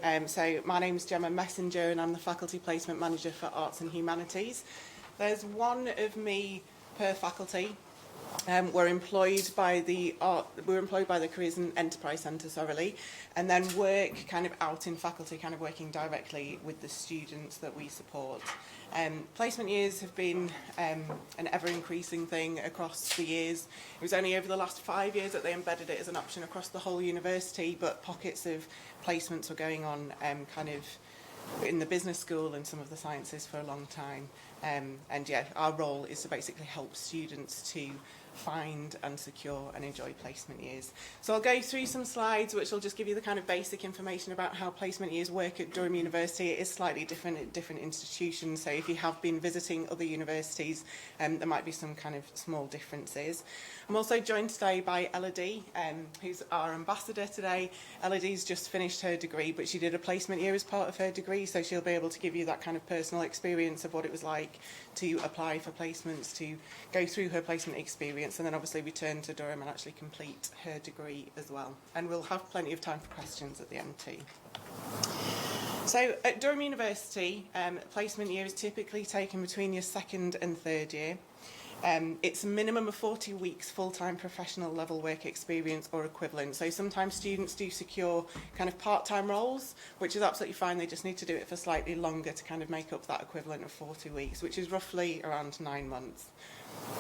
So my name's Gemma Messenger and I'm the Faculty Placement Manager for Arts and Humanities. There's one of me per faculty. We're employed by the Careers and Enterprise Centre, and then work kind of out in faculty, kind of working directly with the students that we support. Placement years have been an ever-increasing thing across the years. It was only over the last 5 years that they embedded it as an option across the whole university, but pockets of placements were going on kind of in the business school and some of the sciences for a long time. And yeah, our role is to basically help students to find and secure and enjoy placement years. So I'll go through some slides which will just give you the kind of basic information about how placement years work at Durham University. It is slightly different at different institutions, so if you have been visiting other universities, there might be some kind of small differences. I'm also joined today by Elodie, who's our ambassador today. Elodie's just finished her degree, but she did a placement year as part of her degree, so she'll be able to give you that kind of personal experience of what it was like to apply for placements, to go through her placement experience, and then obviously return to Durham and actually complete her degree as well. And we'll have plenty of time for questions at the end too. So at Durham University, placement year is typically taken between your second and third year. It's a minimum of 40 weeks full-time professional level work experience or equivalent. So sometimes students do secure kind of part-time roles, which is absolutely fine. They just need to do it for slightly longer to kind of make up that equivalent of 40 weeks, which is roughly around 9 months.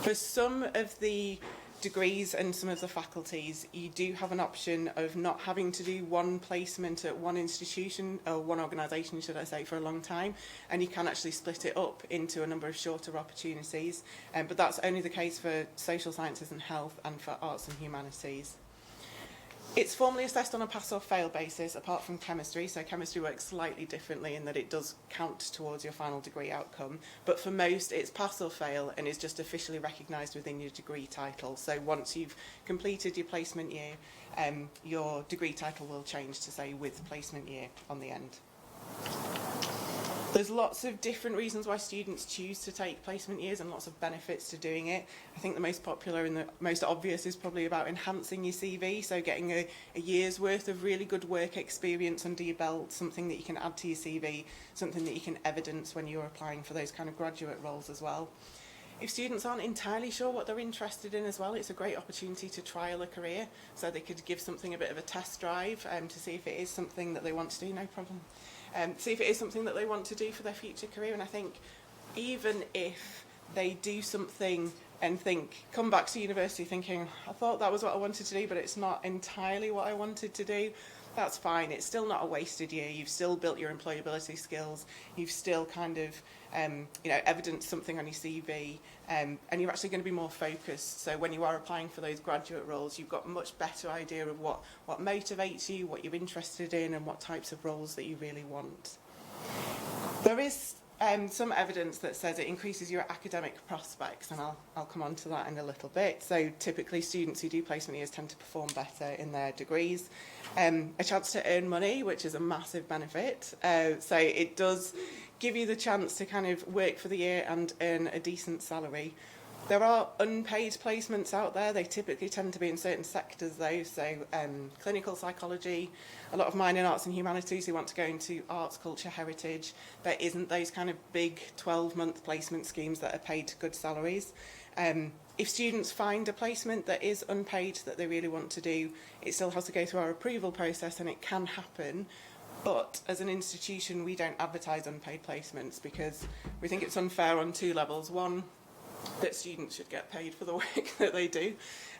For some of the degrees and some of the faculties, you do have an option of not having to do one placement at one institution or one organisation, should I say, for a long time, and you can actually split it up into a number of shorter opportunities. But that's only the case for social sciences and health and for arts and humanities. It's formally assessed on a pass or fail basis, apart from chemistry. So chemistry works slightly differently in that it does count towards your final degree outcome. But for most, it's pass or fail and is just officially recognised within your degree title. So once you've completed your placement year, your degree title will change to say with placement year on the end. There's lots of different reasons why students choose to take placement years and lots of benefits to doing it. I think the most popular and the most obvious is probably about enhancing your CV, so getting a year's worth of really good work experience under your belt, something that you can add to your CV, something that you can evidence when you're applying for those kind of graduate roles as well. If students aren't entirely sure what they're interested in as well, it's a great opportunity to trial a career, so they could give something a bit of a test drive to see if it is something that they want to do, no problem. See if it is something that they want to do for their future career. And I think even if they do something and come back to university thinking, I thought that was what I wanted to do, but it's not entirely what I wanted to do, that's fine. It's still not a wasted year. You've still built your employability skills. You've still kind of, evidenced something on your CV, and you're actually going to be more focused. So when you are applying for those graduate roles, you've got a much better idea of what motivates you, what you're interested in, and what types of roles that you really want. There is some evidence that says it increases your academic prospects, and I'll come on to that in a little bit. So typically students who do placement years tend to perform better in their degrees. A chance to earn money, which is a massive benefit. So it does give you the chance to kind of work for the year and earn a decent salary. There are unpaid placements out there. They typically tend to be in certain sectors though, so clinical psychology, a lot of mine in arts and humanities who want to go into arts, culture, heritage. There isn't those kind of big 12-month placement schemes that are paid good salaries. If students find a placement that is unpaid that they really want to do, it still has to go through our approval process and it can happen. But as an institution, we don't advertise unpaid placements because we think it's unfair on two levels. One, that students should get paid for the work that they do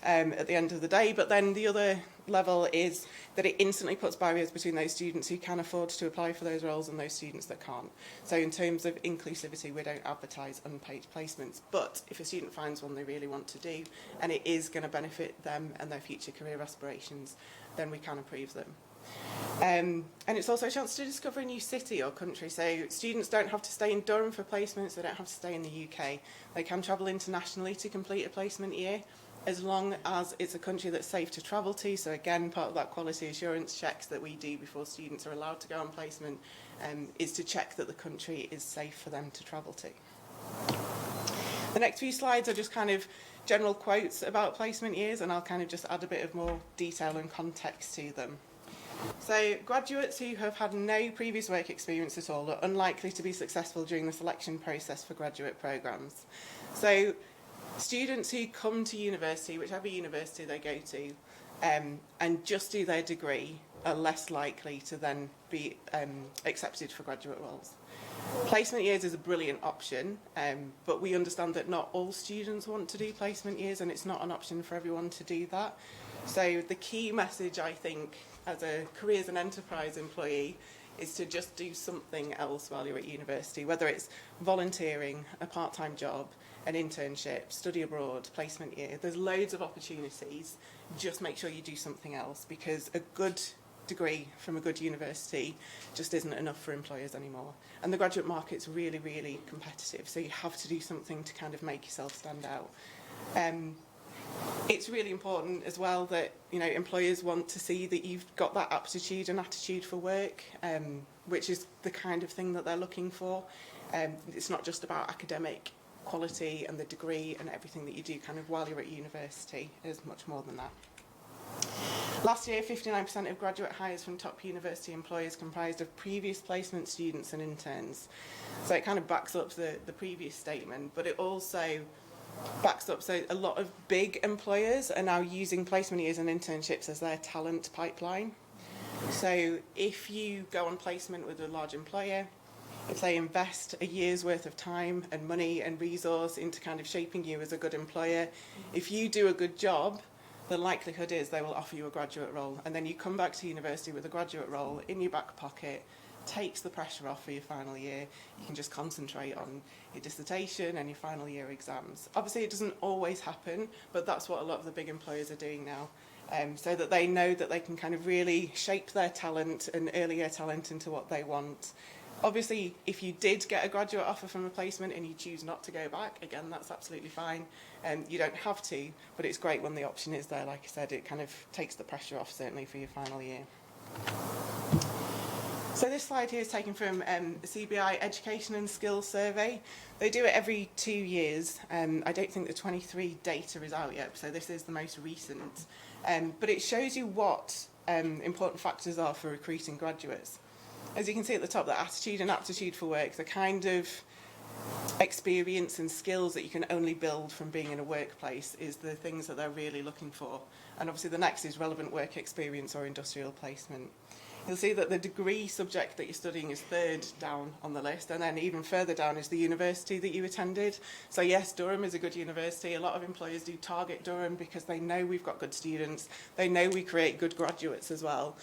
at the end of the day. But then the other level is that it instantly puts barriers between those students who can afford to apply for those roles and those students that can't. So in terms of inclusivity, we don't advertise unpaid placements. But if a student finds one they really want to do and it is going to benefit them and their future career aspirations, then we can approve them. And it's also a chance to discover a new city or country. So students don't have to stay in Durham for placements, they don't have to stay in the UK. They can travel internationally to complete a placement year, as long as it's a country that's safe to travel to. So again, part of that quality assurance checks that we do before students are allowed to go on placement is to check that the country is safe for them to travel to. The next few slides are just kind of general quotes about placement years, and I'll kind of just add a bit of more detail and context to them. So graduates who have had no previous work experience at all are unlikely to be successful during the selection process for graduate programmes. So students who come to university, whichever university they go to, and just do their degree are less likely to then be accepted for graduate roles. Placement years is a brilliant option, but we understand that not all students want to do placement years, and it's not an option for everyone to do that. So the key message, I think, as a careers and enterprise employee is to just do something else while you're at university, whether it's volunteering, a part-time job, an internship, study abroad, placement year. There's loads of opportunities. Just make sure you do something else, because a good degree from a good university just isn't enough for employers anymore. And the graduate market's really, really competitive, so you have to do something to kind of make yourself stand out. It's really important as well that, you know, employers want to see that you've got that aptitude and attitude for work, which is the kind of thing that they're looking for. It's not just about academic quality and the degree and everything that you do kind of while you're at university. There's much more than that. Last year, 59% of graduate hires from top university employers comprised of previous placement students and interns. So it kind of backs up the previous statement, but it also backs up, so a lot of big employers are now using placement years and internships as their talent pipeline. So if you go on placement with a large employer, if they invest a year's worth of time and money and resource into kind of shaping you as a good employer, if you do a good job, the likelihood is they will offer you a graduate role, and then you come back to university with a graduate role in your back pocket. Takes the pressure off for your final year. You can just concentrate on your dissertation and your final year exams. Obviously it doesn't always happen, but that's what a lot of the big employers are doing now, so that they know that they can kind of really shape their talent and early year talent into what they want. Obviously, if you did get a graduate offer from a placement and you choose not to go back, again, that's absolutely fine. You don't have to, but it's great when the option is there. Like I said, it kind of takes the pressure off, certainly for your final year. So this slide here is taken from the CBI Education and Skills Survey. They do it every 2 years. I don't think the 23 data is out yet, so this is the most recent. But it shows you what important factors are for recruiting graduates. As you can see at the top, the attitude and aptitude for work, the kind of experience and skills that you can only build from being in a workplace is the things that they're really looking for. And obviously the next is relevant work experience or industrial placement. You'll see that the degree subject that you're studying is third down on the list, and then even further down is the university that you attended. So yes, Durham is a good university. A lot of employers do target Durham because they know we've got good students. They know we create good graduates as well.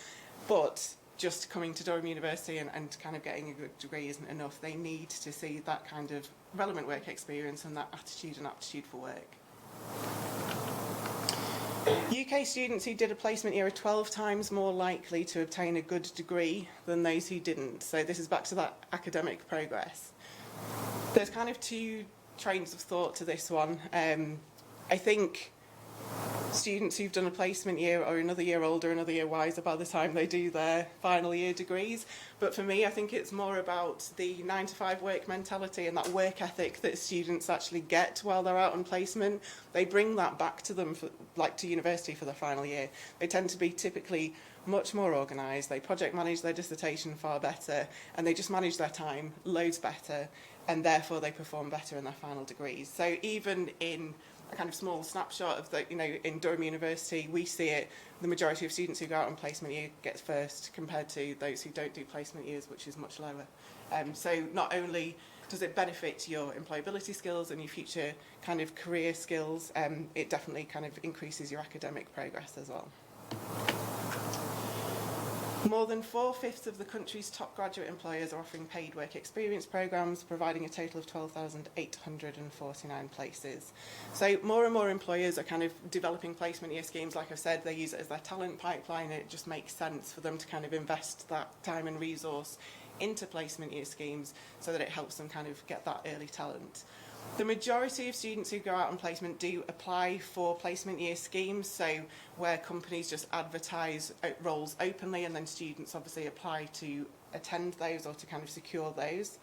But just coming to Durham University and kind of getting a good degree isn't enough. They need to see that kind of relevant work experience and that attitude and aptitude for work. UK students who did a placement year are 12 times more likely to obtain a good degree than those who didn't. So this is back to that academic progress. There's kind of two trains of thought to this one. I think students who've done a placement year are another year older, another year wiser by the time they do their final year degrees. But for me, I think it's more about the 9-to-5 work mentality and that work ethic that students actually get while they're out on placement. They bring that back to them, to university for their final year. They tend to be typically much more organised. They project manage their dissertation far better, and they just manage their time loads better, and therefore they perform better in their final degrees. So even in a kind of small snapshot of the, in Durham University, we see it, the majority of students who go out on placement year gets first compared to those who don't do placement years, which is much lower. So not only does it benefit your employability skills and your future kind of career skills, it definitely kind of increases your academic progress as well. More than 4/5 of the country's top graduate employers are offering paid work experience programmes, providing a total of 12,849 places. So more and more employers are kind of developing placement year schemes. Like I've said, they use it as their talent pipeline, and it just makes sense for them to kind of invest that time and resource into placement year schemes so that it helps them kind of get that early talent. The majority of students who go out on placement do apply for placement year schemes, so where companies just advertise roles openly and then students obviously apply to attend those or to kind of secure those.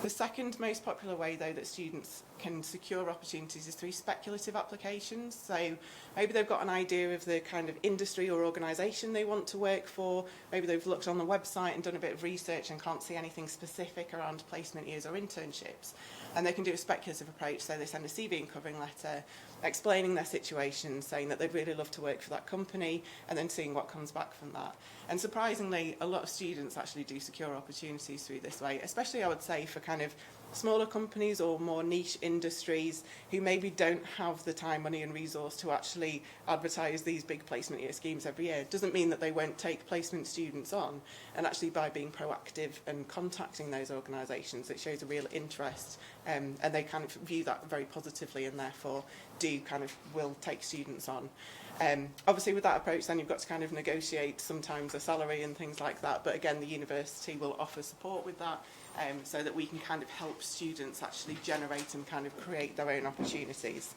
The second most popular way, though, that students can secure opportunities is through speculative applications. So maybe they've got an idea of the kind of industry or organisation they want to work for. Maybe they've looked on the website and done a bit of research and can't see anything specific around placement years or internships. And they can do a speculative approach, so they send a CV and covering letter explaining their situation, saying that they'd really love to work for that company, and then seeing what comes back from that. And surprisingly, a lot of students actually do secure opportunities through this way, especially I would say for kind of smaller companies or more niche industries who maybe don't have the time, money and resource to actually advertise these big placement year schemes every year. It doesn't mean that they won't take placement students on, and actually by being proactive and contacting those organisations, it shows a real interest, and they kind of view that very positively and therefore will take students on. Obviously with that approach then you've got to kind of negotiate sometimes a salary and things like that, but again the university will offer support with that, so that we can kind of help students actually generate and kind of create their own opportunities.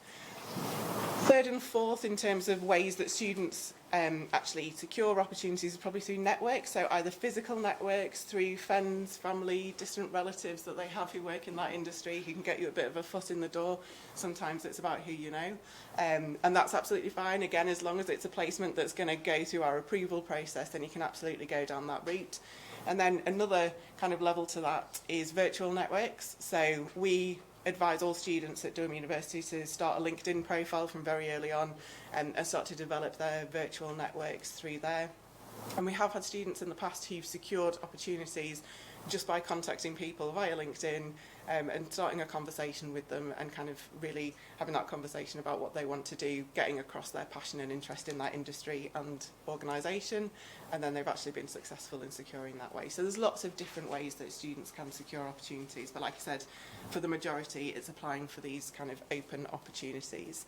Third and fourth, in terms of ways that students actually secure opportunities, is probably through networks, so either physical networks, through friends, family, distant relatives that they have who work in that industry who can get you a bit of a foot in the door. Sometimes it's about who you know, and that's absolutely fine. Again, as long as it's a placement that's going to go through our approval process, then you can absolutely go down that route. And then another kind of level to that is virtual networks. So we advise all students at Durham University to start a LinkedIn profile from very early on and start to develop their virtual networks through there. And we have had students in the past who've secured opportunities just by contacting people via LinkedIn and starting a conversation with them and kind of really having that conversation about what they want to do, getting across their passion and interest in that industry and organisation, and then they've actually been successful in securing that way. So there's lots of different ways that students can secure opportunities, but like I said, for the majority it's applying for these kind of open opportunities.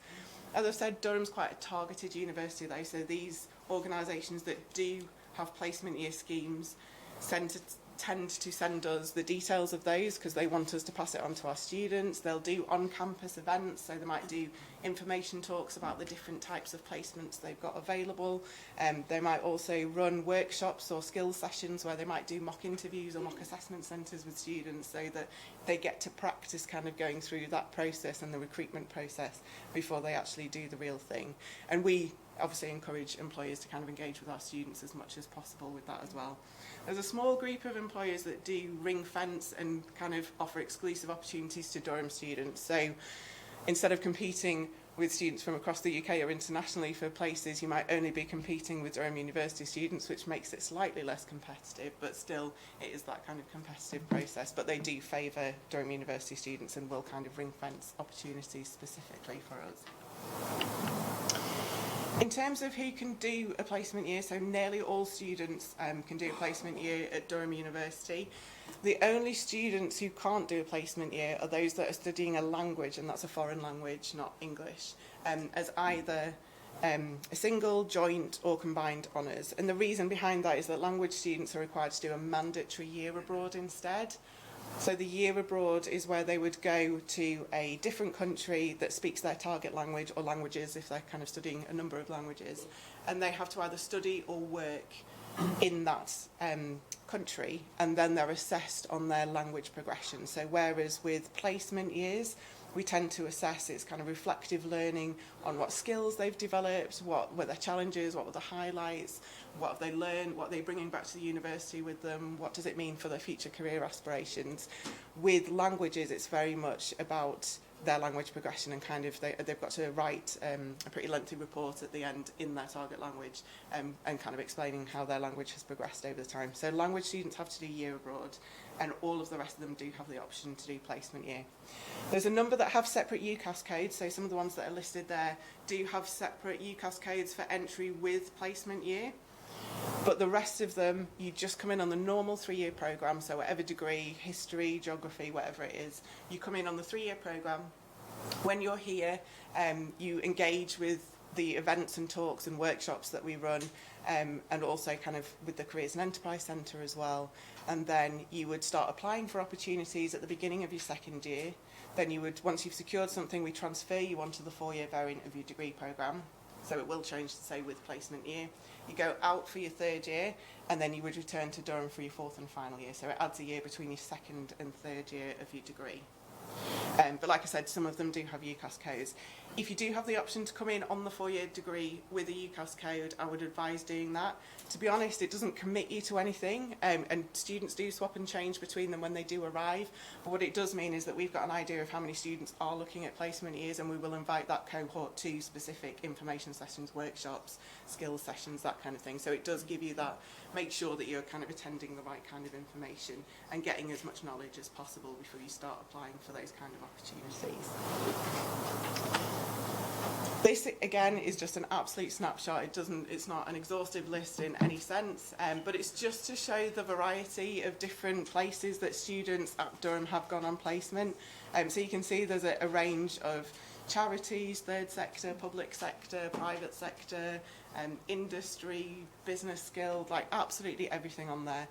As I've said, Durham's quite a targeted university though, so these organisations that do have placement year schemes tend to send us the details of those because they want us to pass it on to our students. They'll do on-campus events, so they might do information talks about the different types of placements they've got available. They might also run workshops or skills sessions where they might do mock interviews or mock assessment centres with students so that they get to practice kind of going through that process and the recruitment process before they actually do the real thing. And we obviously encourage employers to kind of engage with our students as much as possible with that as well. There's a small group of employers that do ring fence and kind of offer exclusive opportunities to Durham students. So instead of competing with students from across the UK or internationally for places, you might only be competing with Durham University students, which makes it slightly less competitive, but still it is that kind of competitive process. But they do favour Durham University students and will kind of ring fence opportunities specifically for us. In terms of who can do a placement year, so nearly all students can do a placement year at Durham University. The only students who can't do a placement year are those that are studying a language, and that's a foreign language, not English, as either a single, joint or combined honours. And the reason behind that is that language students are required to do a mandatory year abroad instead. So the year abroad is where they would go to a different country that speaks their target language or languages if they're kind of studying a number of languages, and they have to either study or work in that country, and then they're assessed on their language progression. So whereas with placement years we tend to assess its kind of reflective learning on what skills they've developed, what were their challenges, what were the highlights, what have they learned, what are they bringing back to the university with them, what does it mean for their future career aspirations. With languages, it's very much about their language progression, and kind of they've got to write a pretty lengthy report at the end in their target language, and kind of explaining how their language has progressed over the time. So language students have to do year abroad, and all of the rest of them do have the option to do placement year. There's a number that have separate UCAS codes, so some of the ones that are listed there do have separate UCAS codes for entry with placement year. But the rest of them, you just come in on the normal 3-year programme, so whatever degree, history, geography, whatever it is, you come in on the 3-year programme. When you're here, you engage with the events and talks and workshops that we run, and also kind of with the Careers and Enterprise Centre as well. And then you would start applying for opportunities at the beginning of your second year. Then you would, once you've secured something, we transfer you onto the 4-year variant of your degree programme. So it will change to say with placement year. You go out for your 3rd year, and then you would return to Durham for your 4th and final year. So it adds a year between your 2nd and 3rd year of your degree. But like I said, some of them do have UCAS codes. If you do have the option to come in on the 4-year degree with a UCAS code, I would advise doing that. To be honest, it doesn't commit you to anything, and students do swap and change between them when they do arrive. But what it does mean is that we've got an idea of how many students are looking at placement years, and we will invite that cohort to specific information sessions, workshops, skills sessions, that kind of thing. So it does give you that, make sure that you're kind of attending the right kind of information and getting as much knowledge as possible before you start applying for those kind of opportunities. This, again, is just an absolute snapshot. It's not an exhaustive list in any sense, but it's just to show the variety of different places that students at Durham have gone on placement. So you can see there's a range of charities, third sector, public sector, private sector, industry, business skills, like absolutely everything on there.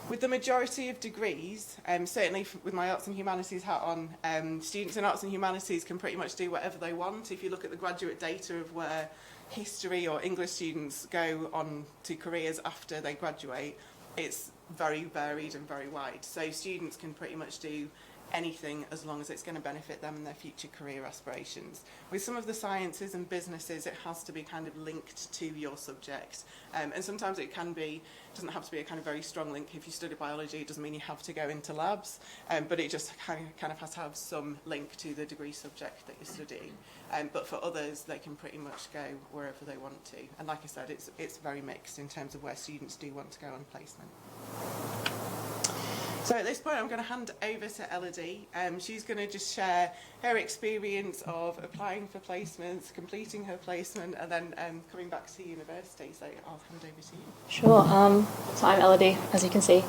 With the majority of degrees, certainly with my arts and humanities hat on, students in arts and humanities can pretty much do whatever they want. If you look at the graduate data of where history or English students go on to careers after they graduate, it's very varied and very wide. So students can pretty much do anything as long as it's going to benefit them and their future career aspirations. With some of the sciences and businesses, it has to be kind of linked to your subject, and sometimes it doesn't have to be a kind of very strong link. If you study biology, it doesn't mean you have to go into labs, but it just kind of has to have some link to the degree subject that you're studying. But for others, they can pretty much go wherever they want to. And like I said, it's very mixed in terms of where students do want to go on placement. So at this point, I'm going to hand over to Elodie. She's going to just share her experience of applying for placements, completing her placement, and then coming back to university. So I'll hand over to you. Sure. So I'm Elodie, as you can see.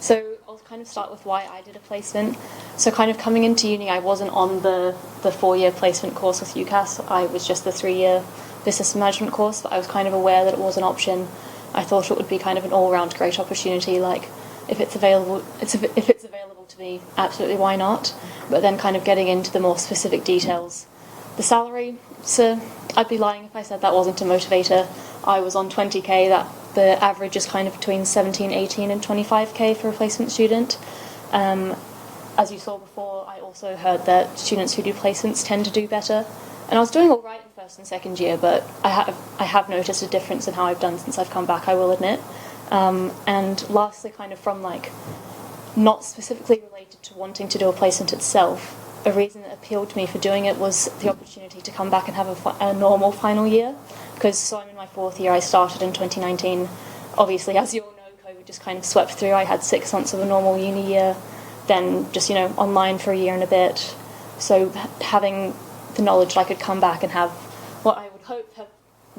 So I'll kind of start with why I did a placement. So kind of coming into uni, I wasn't on the 4-year placement course with UCAS. I was just the 3-year business management course, but I was kind of aware that it was an option. I thought it would be kind of an all-round great opportunity, like, if it's available to me, absolutely, why not? But then kind of getting into the more specific details. The salary, so I'd be lying if I said that wasn't a motivator. I was on 20k, that the average is kind of between 17, 18 and 25k for a placement student. As you saw before, I also heard that students who do placements tend to do better. And I was doing all right in first and second year, but I have noticed a difference in how I've done since I've come back, I will admit. And lastly, kind of from like not specifically related to wanting to do a placement itself, a reason that appealed to me for doing it was the opportunity to come back and have a normal final year. Because so I'm in my 4th year, I started in 2019. Obviously, as you all know, COVID just kind of swept through. I had 6 months of a normal uni year, then just, online for a year and a bit. So having the knowledge that I could come back and have what I would hope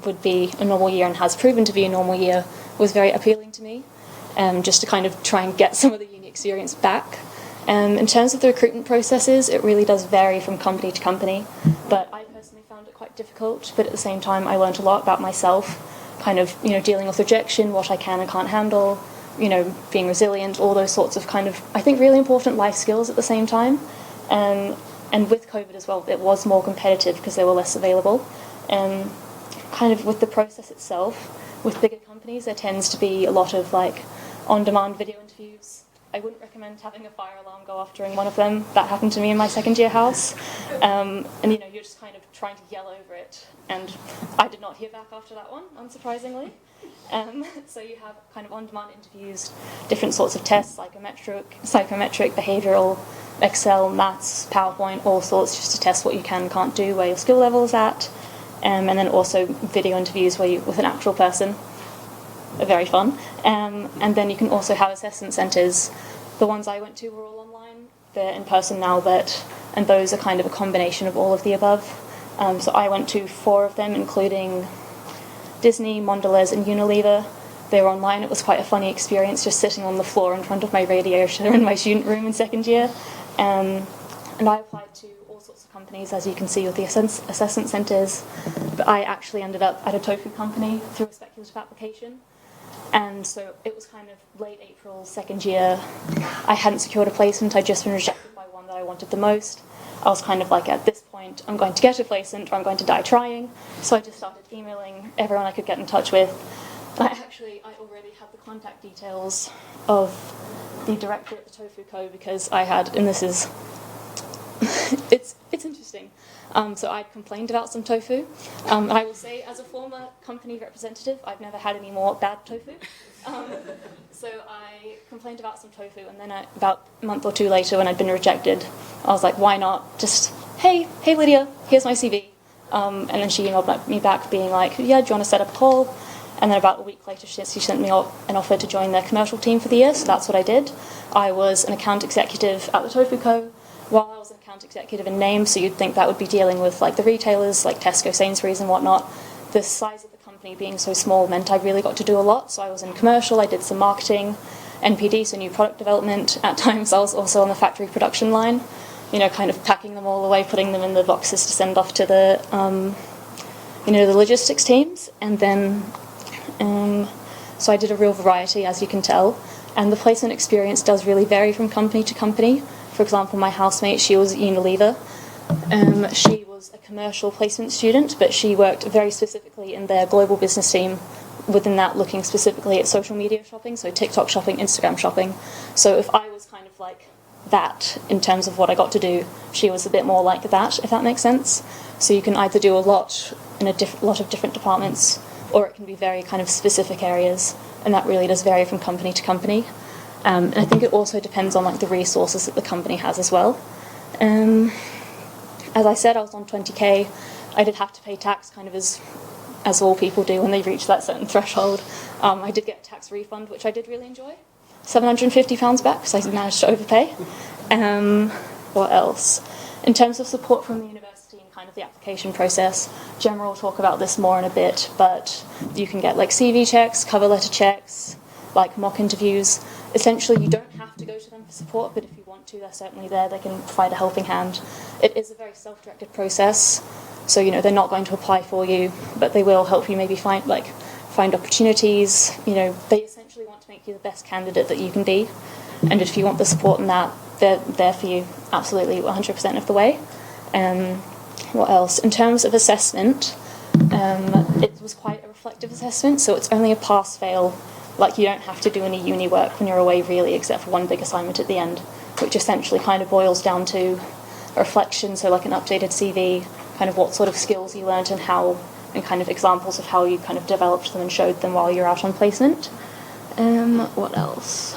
would be a normal year and has proven to be a normal year was very appealing to me, just to kind of try and get some of the uni experience back. In terms of the recruitment processes, it really does vary from company to company, but I personally found it quite difficult, but at the same time I learned a lot about myself, kind of, dealing with rejection, what I can and can't handle, being resilient, all those sorts of kind of, I think, really important life skills at the same time. And with COVID as well, it was more competitive because they were less available. Kind of with the process itself, with bigger companies, there tends to be a lot of like on-demand video interviews. I wouldn't recommend having a fire alarm go off during one of them. That happened to me in my second year house. And you're just kind of trying to yell over it. And I did not hear back after that one, unsurprisingly. So you have kind of on-demand interviews, different sorts of tests, psychometric, behavioural, Excel, maths, PowerPoint, all sorts, just to test what you can and can't do, where your skill level is at. And then also video interviews with an actual person. Very fun. And then you can also have assessment centres. The ones I went to were all online. They're in person now, and those are kind of a combination of all of the above. So I went to 4 of them, including Disney, Mondelez and Unilever. They were online. It was quite a funny experience, just sitting on the floor in front of my radiator in my student room in second year. And I applied to all sorts of companies, as you can see with the assessment centres, but I actually ended up at a tofu company through a speculative application. And so it was kind of late April, second year. I hadn't secured a placement. I'd just been rejected by one that I wanted the most. I was kind of like, at this point, I'm going to get a placement or I'm going to die trying. So I just started emailing everyone I could get in touch with. And I already had the contact details of the director at the Tofu Co. because I had, and this is it's interesting. So I complained about some tofu. I will say, as a former company representative, I've never had any more bad tofu. So I complained about some tofu, and then about a month or two later, when I'd been rejected, I was like, why not just, hey Lydia, here's my CV. And then she emailed me back being like, yeah, do you want to set up a call? And then about a week later, she sent me an offer to join their commercial team for the year, so that's what I did. I was an account executive at the Tofu Co. While I was an account executive in name, so you'd think that would be dealing with like the retailers, like Tesco, Sainsbury's and whatnot. The size of the company being so small meant I really got to do a lot. So I was in commercial, I did some marketing, NPD, so new product development. At times I was also on the factory production line, kind of packing them all away, putting them in the boxes to send off to the, the logistics teams. And then, so I did a real variety, as you can tell. And the placement experience does really vary from company to company. For example, my housemate, she was at Unilever. She was a commercial placement student, but she worked very specifically in their global business team, within that looking specifically at social media shopping, so TikTok shopping, Instagram shopping. So if I was kind of like that in terms of what I got to do, she was a bit more like that, if that makes sense. So you can either do a lot in a lot of different departments, or it can be very kind of specific areas, and that really does vary from company to company. And I think it also depends on like the resources that the company has as well. As I said, I was on 20k. I did have to pay tax, kind of as all people do when they reach that certain threshold. I did get a tax refund, which I did really enjoy. £750 back, because I managed to overpay. What else? In terms of support from the university and kind of the application process, Gemma will talk about this more in a bit, but you can get like CV checks, cover letter checks, like mock interviews. Essentially, you don't have to go to them for support, but if you want to, they're certainly there. They can provide a helping hand. It is a very self-directed process, so they're not going to apply for you, but they will help you maybe find opportunities. They essentially want to make you the best candidate that you can be, and if you want the support in that, they're there for you absolutely 100% of the way. What else? In terms of assessment, it was quite a reflective assessment, so it's only a pass-fail. Like, you don't have to do any uni work when you're away, really, except for one big assignment at the end, which essentially kind of boils down to a reflection, so like an updated CV, kind of what sort of skills you learned and how, and kind of examples of how you kind of developed them and showed them while you're out on placement. What else?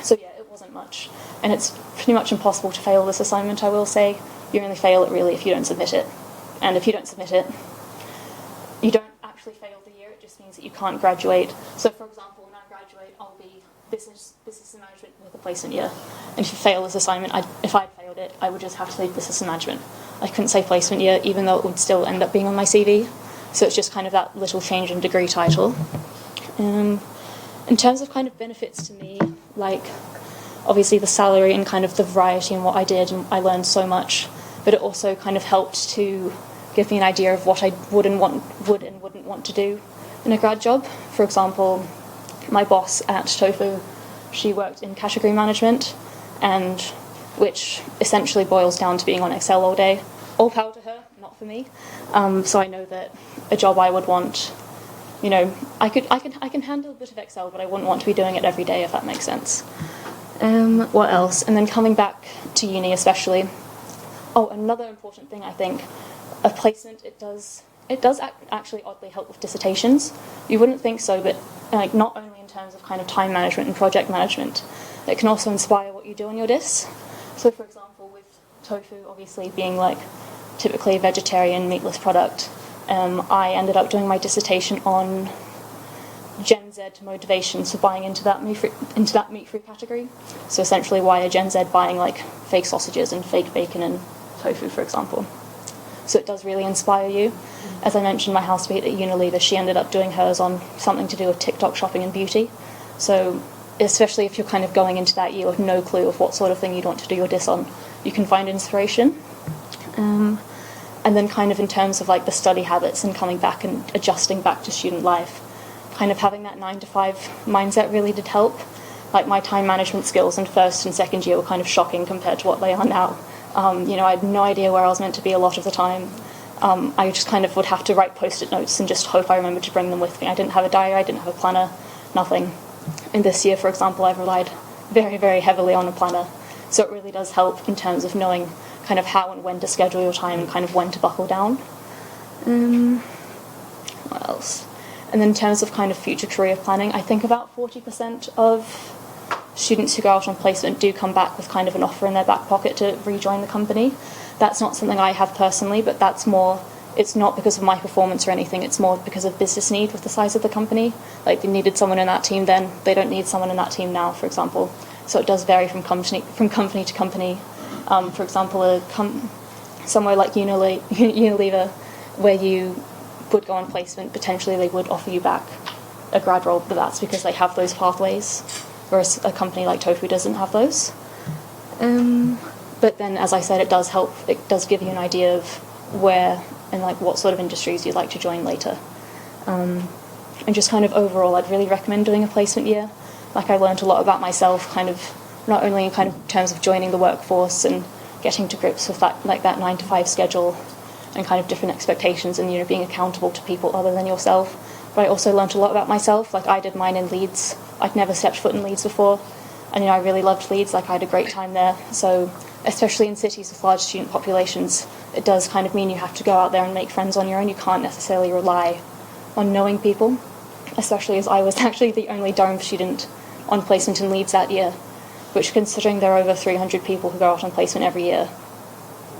So yeah, it wasn't much. And it's pretty much impossible to fail this assignment, I will say. You only fail it, really, if you don't submit it. And if you don't submit it, you don't actually fail the year, it just means that you can't graduate. So for example, when I graduate, I'll be business and management with a placement year. And if you fail this assignment, if I'd failed it, I would just have to say business and management. I couldn't say placement year, even though it would still end up being on my CV. So it's just kind of that little change in degree title. In terms of kind of benefits to me, like obviously the salary and kind of the variety in what I did, and I learned so much, but it also kind of helped to give me an idea of what I would and wouldn't want to do in a grad job. For example, my boss at Tofu, she worked in category management, and which essentially boils down to being on Excel all day. All power to her, not for me. So I know that a job I would want, I can handle a bit of Excel, but I wouldn't want to be doing it every day, if that makes sense. What else? And then coming back to uni, especially. Oh, another important thing, I think, a placement, it does actually oddly help with dissertations. You wouldn't think so, but like not only in terms of kind of time management and project management, it can also inspire what you do on your dis. So for example, with tofu obviously being like typically a vegetarian meatless product, I ended up doing my dissertation on Gen Z motivation, so buying into that meat-free category. So essentially, why are Gen Z buying like fake sausages and fake bacon and tofu, for example? So it does really inspire you. As I mentioned, my housemate at Unilever, she ended up doing hers on something to do with TikTok shopping and beauty. So especially if you're kind of going into that year with no clue of what sort of thing you'd want to do your dis on, you can find inspiration. And then kind of in terms of like the study habits and coming back and adjusting back to student life, kind of having that 9-to-5 mindset really did help. Like my time management skills in first and second year were kind of shocking compared to what they are now. I had no idea where I was meant to be a lot of the time. I just kind of would have to write post-it notes and just hope I remembered to bring them with me. I didn't have a diary, I didn't have a planner, nothing. And this year, for example, I've relied very, very heavily on a planner. So it really does help in terms of knowing kind of how and when to schedule your time and kind of when to buckle down. What else? And then in terms of kind of future career planning, I think about 40% of students who go out on placement do come back with kind of an offer in their back pocket to rejoin the company. That's not something I have personally, but that's more, it's not because of my performance or anything, it's more because of business need with the size of the company. Like, they needed someone in that team then, they don't need someone in that team now, for example. So it does vary from company to company. For example, somewhere like Unilever, where you would go on placement, potentially they would offer you back a grad role, but that's because they have those pathways, whereas a company like Tofu doesn't have those. But then, as I said, it does help. It does give you an idea of where and like what sort of industries you'd like to join later. And just kind of overall, I'd really recommend doing a placement year. Like, I learned a lot about myself, kind of not only in kind of terms of joining the workforce and getting to grips with that, like that 9-to-5 schedule and kind of different expectations and, you know, being accountable to people other than yourself. But I also learned a lot about myself. Like, I did mine in Leeds. I'd never stepped foot in Leeds before. And, you know, I really loved Leeds. Like, I had a great time there. So, especially in cities with large student populations, it does kind of mean you have to go out there and make friends on your own. You can't necessarily rely on knowing people, especially as I was actually the only Durham student on placement in Leeds that year, which, considering there are over 300 people who go out on placement every year,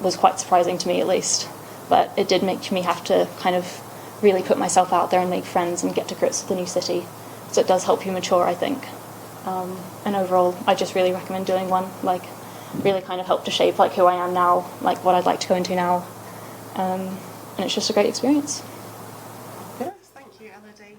was quite surprising to me, at least. But it did make me have to kind of really put myself out there and make friends and get to grips with the new city. So it does help you mature, I think. And overall, I just really recommend doing one. Like, really kind of helped to shape like who I am now, like what I'd like to go into now. And it's just a great experience. Yes, thank you, Elodie.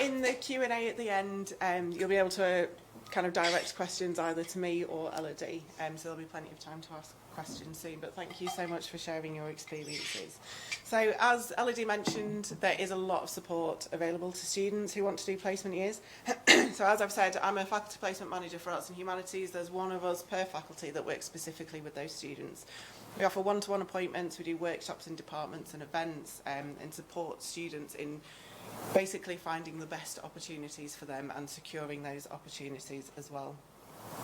In the Q&A at the end, you'll be able to kind of direct questions either to me or Elodie, so there'll be plenty of time to ask questions soon, but thank you so much for sharing your experiences. So, as Elodie mentioned, there is a lot of support available to students who want to do placement years. So, as I've said, I'm a faculty placement manager for Arts and Humanities. There's one of us per faculty that works specifically with those students. We offer one-to-one appointments, we do workshops in departments and events, and support students in basically finding the best opportunities for them and securing those opportunities as well.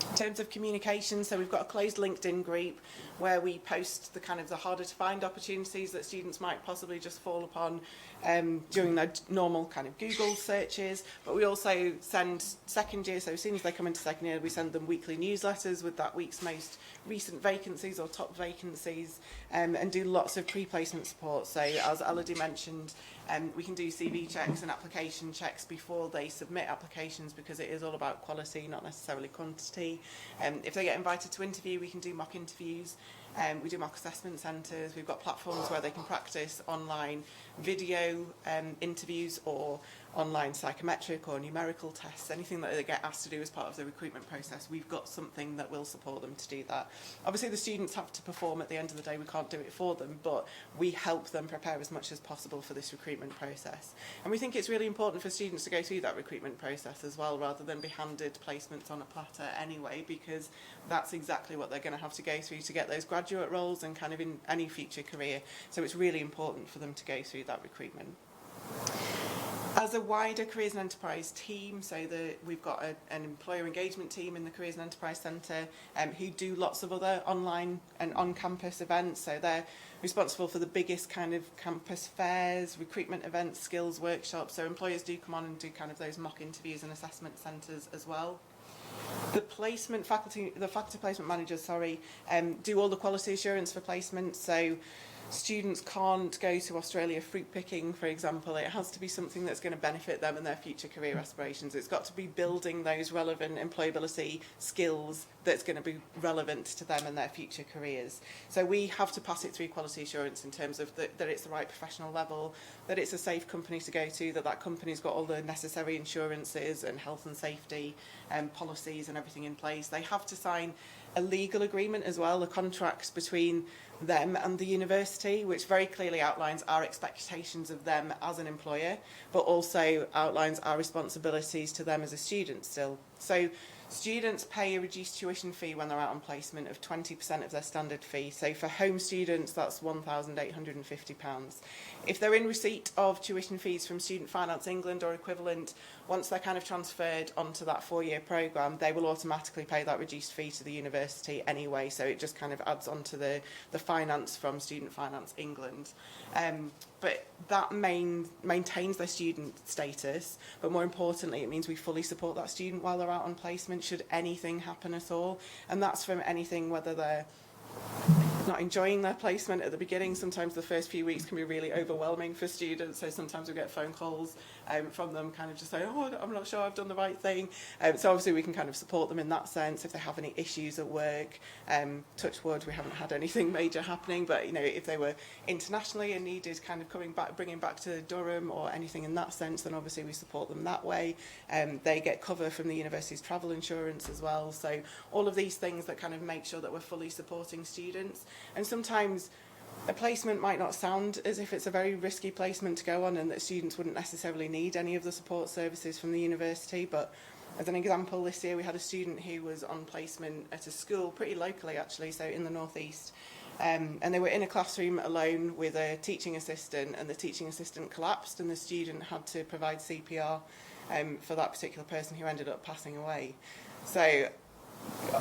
In terms of communication, so we've got a closed LinkedIn group where we post the kind of the harder to find opportunities that students might possibly just fall upon during their normal kind of Google searches, but we also send second year, so as soon as they come into second year, we send them weekly newsletters with that week's most recent vacancies or top vacancies, and do lots of pre-placement support. So, as Elodie mentioned, we can do CV checks and application checks before they submit applications, because it is all about quality, not necessarily quantity. If they get invited to interview, we can do mock interviews. We do mock assessment centres. We've got platforms where they can practice online video interviews or online psychometric or numerical tests, anything that they get asked to do as part of the recruitment process. We've got something that will support them to do that. Obviously, the students have to perform at the end of the day. We can't do it for them, but we help them prepare as much as possible for this recruitment process. And we think it's really important for students to go through that recruitment process as well, rather than be handed placements on a platter anyway, because that's exactly what they're going to have to go through to get those graduate roles and kind of in any future career. So it's really important for them to go through that recruitment. As a wider Careers and Enterprise team, so we've got an employer engagement team in the Careers and Enterprise Centre who do lots of other online and on-campus events. So they're responsible for the biggest kind of campus fairs, recruitment events, skills workshops. So employers do come on and do kind of those mock interviews and assessment centres as well. The faculty placement managers, do all the quality assurance for placement. So students can't go to Australia fruit picking, for example. It has to be something that's going to benefit them and their future career aspirations. It's got to be building those relevant employability skills that's going to be relevant to them and their future careers. So we have to pass it through quality assurance in terms of that it's the right professional level, that it's a safe company to go to, that company's got all the necessary insurances and health and safety and policies and everything in place. They have to sign a legal agreement as well, a contract between them and the university, which very clearly outlines our expectations of them as an employer, but also outlines our responsibilities to them as a student still. So students pay a reduced tuition fee when they're out on placement of 20% of their standard fee. So for home students, that's £1,850. If they're in receipt of tuition fees from Student Finance England or equivalent, once they're kind of transferred onto that 4-year programme, they will automatically pay that reduced fee to the university anyway. So it just kind of adds on to the finance from Student Finance England. But that maintains their student status, but more importantly, it means we fully support that student while they're out on placement should anything happen at all. And that's from anything, whether they're not enjoying their placement at the beginning. Sometimes the first few weeks can be really overwhelming for students, so sometimes we get phone calls from them kind of just saying, oh, I'm not sure I've done the right thing. So obviously we can kind of support them in that sense. If they have any issues at work, touch wood, we haven't had anything major happening, but you know, if they were internationally and needed kind of bringing back to Durham or anything in that sense, then obviously we support them that way. They get cover from the university's travel insurance as well. So all of these things that kind of make sure that we're fully supporting students. And sometimes a placement might not sound as if it's a very risky placement to go on and that students wouldn't necessarily need any of the support services from the university. But as an example, this year we had a student who was on placement at a school pretty locally actually, so in the northeast. And they were in a classroom alone with a teaching assistant, and the teaching assistant collapsed and the student had to provide CPR for that particular person who ended up passing away. So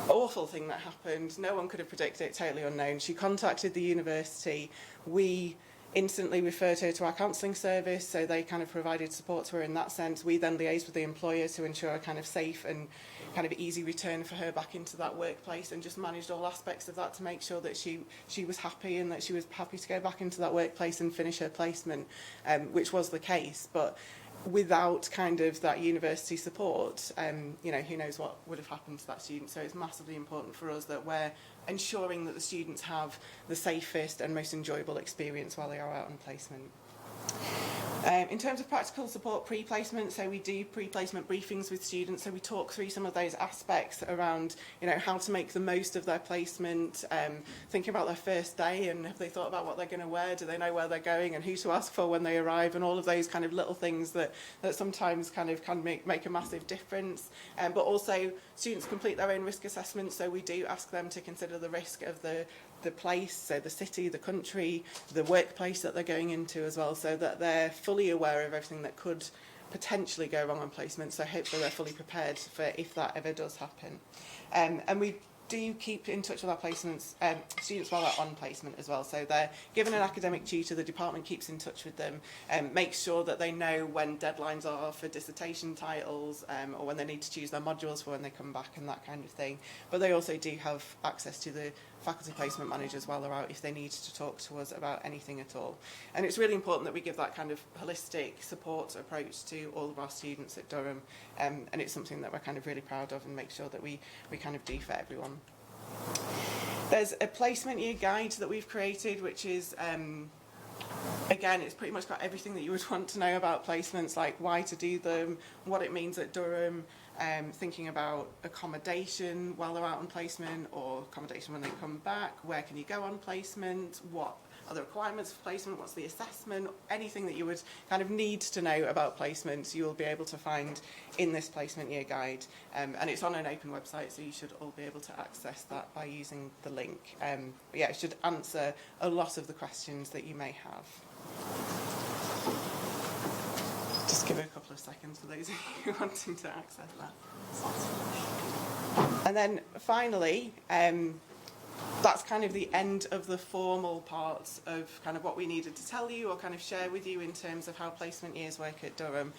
awful thing that happened. No one could have predicted it, totally unknown. She contacted the university. We instantly referred her to our counselling service, so they kind of provided support to her in that sense. We then liaised with the employer to ensure a kind of safe and kind of easy return for her back into that workplace, and just managed all aspects of that to make sure that she was happy and that she was happy to go back into that workplace and finish her placement, which was the case. But without kind of that university support, you know, who knows what would have happened to that student. So it's massively important for us that we're ensuring that the students have the safest and most enjoyable experience while they are out on placement. In terms of practical support pre-placement, so we do pre-placement briefings with students, so we talk through some of those aspects around, you know, how to make the most of their placement, thinking about their first day and have they thought about what they're going to wear, do they know where they're going and who to ask for when they arrive, and all of those kind of little things that sometimes kind of can make a massive difference. But also students complete their own risk assessment, so we do ask them to consider the risk of the place, so the city, the country, the workplace that they're going into as well, so that they're fully aware of everything that could potentially go wrong on placement, so hopefully they're fully prepared for if that ever does happen. And we do keep in touch with our placements, students while they're on placement as well. So they're given an academic tutor, the department keeps in touch with them and makes sure that they know when deadlines are for dissertation titles, or when they need to choose their modules for when they come back and that kind of thing. But they also do have access to the faculty placement managers while they're out if they need to talk to us about anything at all. And it's really important that we give that kind of holistic support approach to all of our students at Durham, and it's something that we're kind of really proud of and make sure that we kind of do for everyone. There's a placement year guide that we've created, which is again, it's pretty much got everything that you would want to know about placements, like why to do them, what it means at Durham, thinking about accommodation while they're out on placement or accommodation when they come back, where can you go on placement, what are the requirements for placement, what's the assessment, anything that you would kind of need to know about placements you will be able to find in this placement year guide, and it's on an open website, so you should all be able to access that by using the link. But yeah, it should answer a lot of the questions that you may have. Just give it a couple of seconds for those of you wanting to access that. And then finally, that's kind of the end of the formal parts of kind of what we needed to tell you or kind of share with you in terms of how placement years work at Durham.